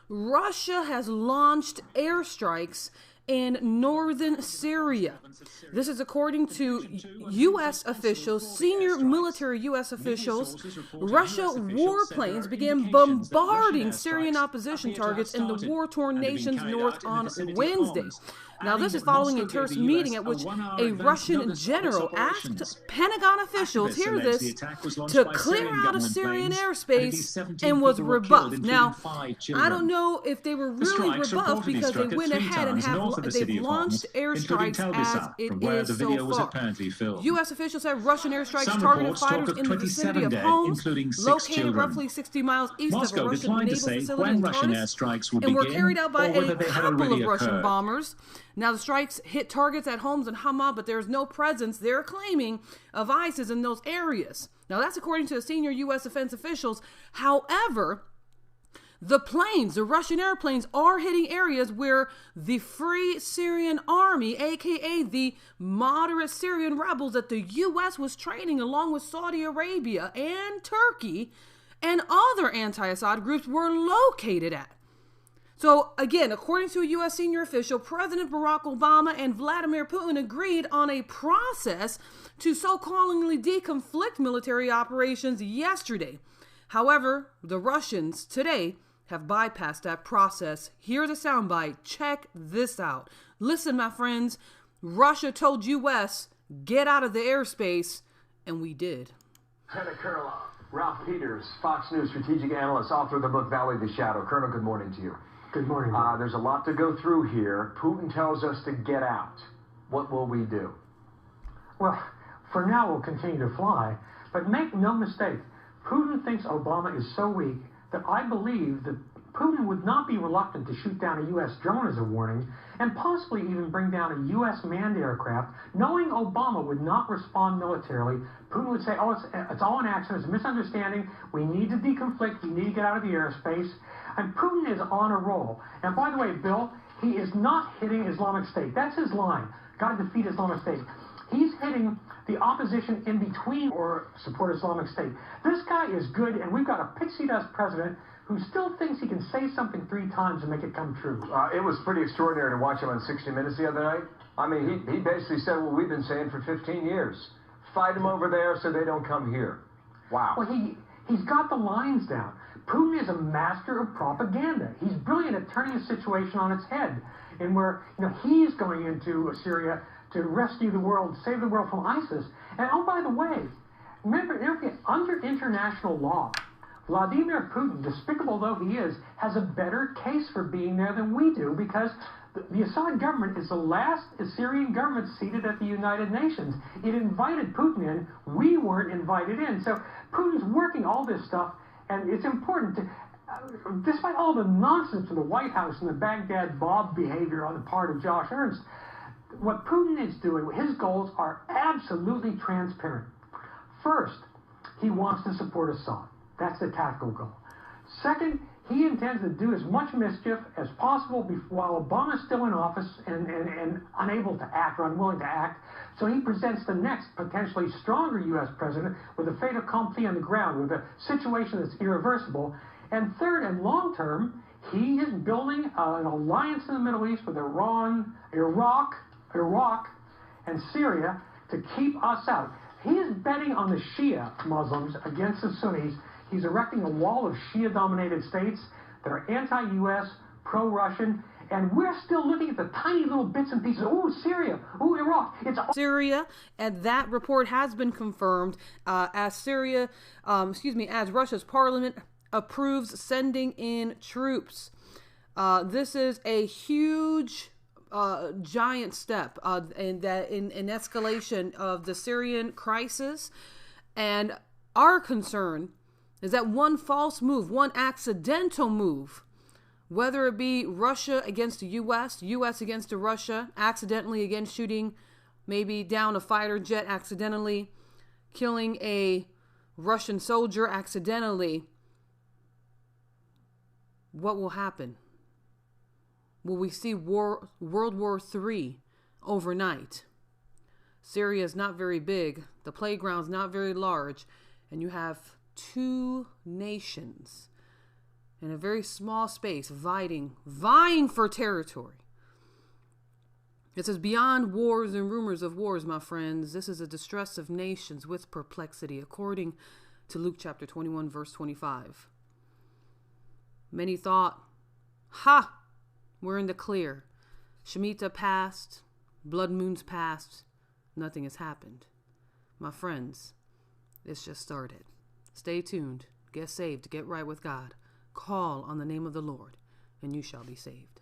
Russia has launched airstrikes in northern Syria. This is according to U.S. officials, senior military U.S. officials. Russia warplanes began bombarding Syrian opposition targets in the war-torn nation's north on Wednesday. Now, this is following a terse meeting at which a Russian general asked Pentagon officials, hear this, to clear out of Syrian airspace and was rebuffed. Now, I don't know if they were really rebuffed because they went ahead and they've launched airstrikes as it is so far. U.S. officials said Russian airstrikes targeted fighters in the vicinity of homes located roughly 60 miles east of a Russian naval facility in Tartus, and were carried out by a couple of Russian bombers. Now, the strikes hit targets at homes in Hama, but there's no presence, they're claiming, of ISIS in those areas. Now, that's according to senior U.S. defense officials. However, the Russian airplanes are hitting areas where the Free Syrian Army, aka the moderate Syrian rebels that the U.S. was training along with Saudi Arabia and Turkey and other anti-Assad groups, were located at. So again, according to a U.S. senior official, President Barack Obama and Vladimir Putin agreed on a process to so-callingly deconflict military operations yesterday. However, the Russians today have bypassed that process. Here's a soundbite. Check this out. Listen, my friends, Russia told U.S., get out of the airspace, and we did. Lieutenant Colonel Ralph Peters, Fox News strategic analyst, author of the book Valley of the Shadow. Colonel, good morning to you. Good morning. There's a lot to go through here. Putin tells us to get out. What will we do? Well, for now, we'll continue to fly. But make no mistake, Putin thinks Obama is so weak that I believe that Putin would not be reluctant to shoot down a U.S. drone as a warning and possibly even bring down a U.S. manned aircraft, knowing Obama would not respond militarily. Putin would say, oh, it's all an accident, it's a misunderstanding, we need to deconflict, we need to get out of the airspace. And Putin is on a roll. And by the way, Bill, he is not hitting Islamic State. That's his line. Got to defeat Islamic State. He's hitting the opposition in between or support Islamic State. This guy is good, and we've got a pixie dust president who still thinks he can say something 3 times and make it come true. It was pretty extraordinary to watch him on 60 Minutes the other night. I mean, he basically said what we've been saying for 15 years. Fight them over there so they don't come here. Wow. Well, he's got the lines down. Putin is a master of propaganda. He's brilliant at turning a situation on its head, and where he's going into Syria to rescue the world, save the world from ISIS. And oh, by the way, remember, under international law, Vladimir Putin, despicable though he is, has a better case for being there than we do, because the Assad government is the last Syrian government seated at the United Nations. It invited Putin in. We weren't invited in. So Putin's working all this stuff, and it's important to, despite all the nonsense in the White House and the Baghdad Bob behavior on the part of Josh Ernst, what Putin is doing, his goals are absolutely transparent. First, he wants to support Assad. That's the tactical goal. Second, he intends to do as much mischief as possible while Obama is still in office and unable to act or unwilling to act. So he presents the next potentially stronger U.S. president with a fait accompli on the ground, with a situation that's irreversible. And third and long term, he is building an alliance in the Middle East with Iran, Iraq, and Syria to keep us out. He is betting on the Shia Muslims against the Sunnis. He's erecting a wall of Shia-dominated states that are anti-U.S., pro-Russian, and we're still looking at the tiny little bits and pieces. Oh, Syria. Oh, Iraq. It's Syria, and that report has been confirmed as Russia's parliament approves sending in troops. This is a huge, giant step in escalation of the Syrian crisis, and our concern is that one false move, one accidental move, whether it be Russia against the U.S., U.S. against Russia, accidentally again shooting maybe down a fighter jet, accidentally killing a Russian soldier, accidentally, what will happen? Will we see World War III overnight? Syria is not very big. The playground's not very large. And you have 2 nations in a very small space, vying for territory. It says, beyond wars and rumors of wars, my friends, this is a distress of nations with perplexity, according to Luke chapter 21, verse 25. Many thought, ha, we're in the clear. Shemitah passed, blood moons passed, nothing has happened. My friends, it's just started. Stay tuned, get saved, get right with God. Call on the name of the Lord, and you shall be saved.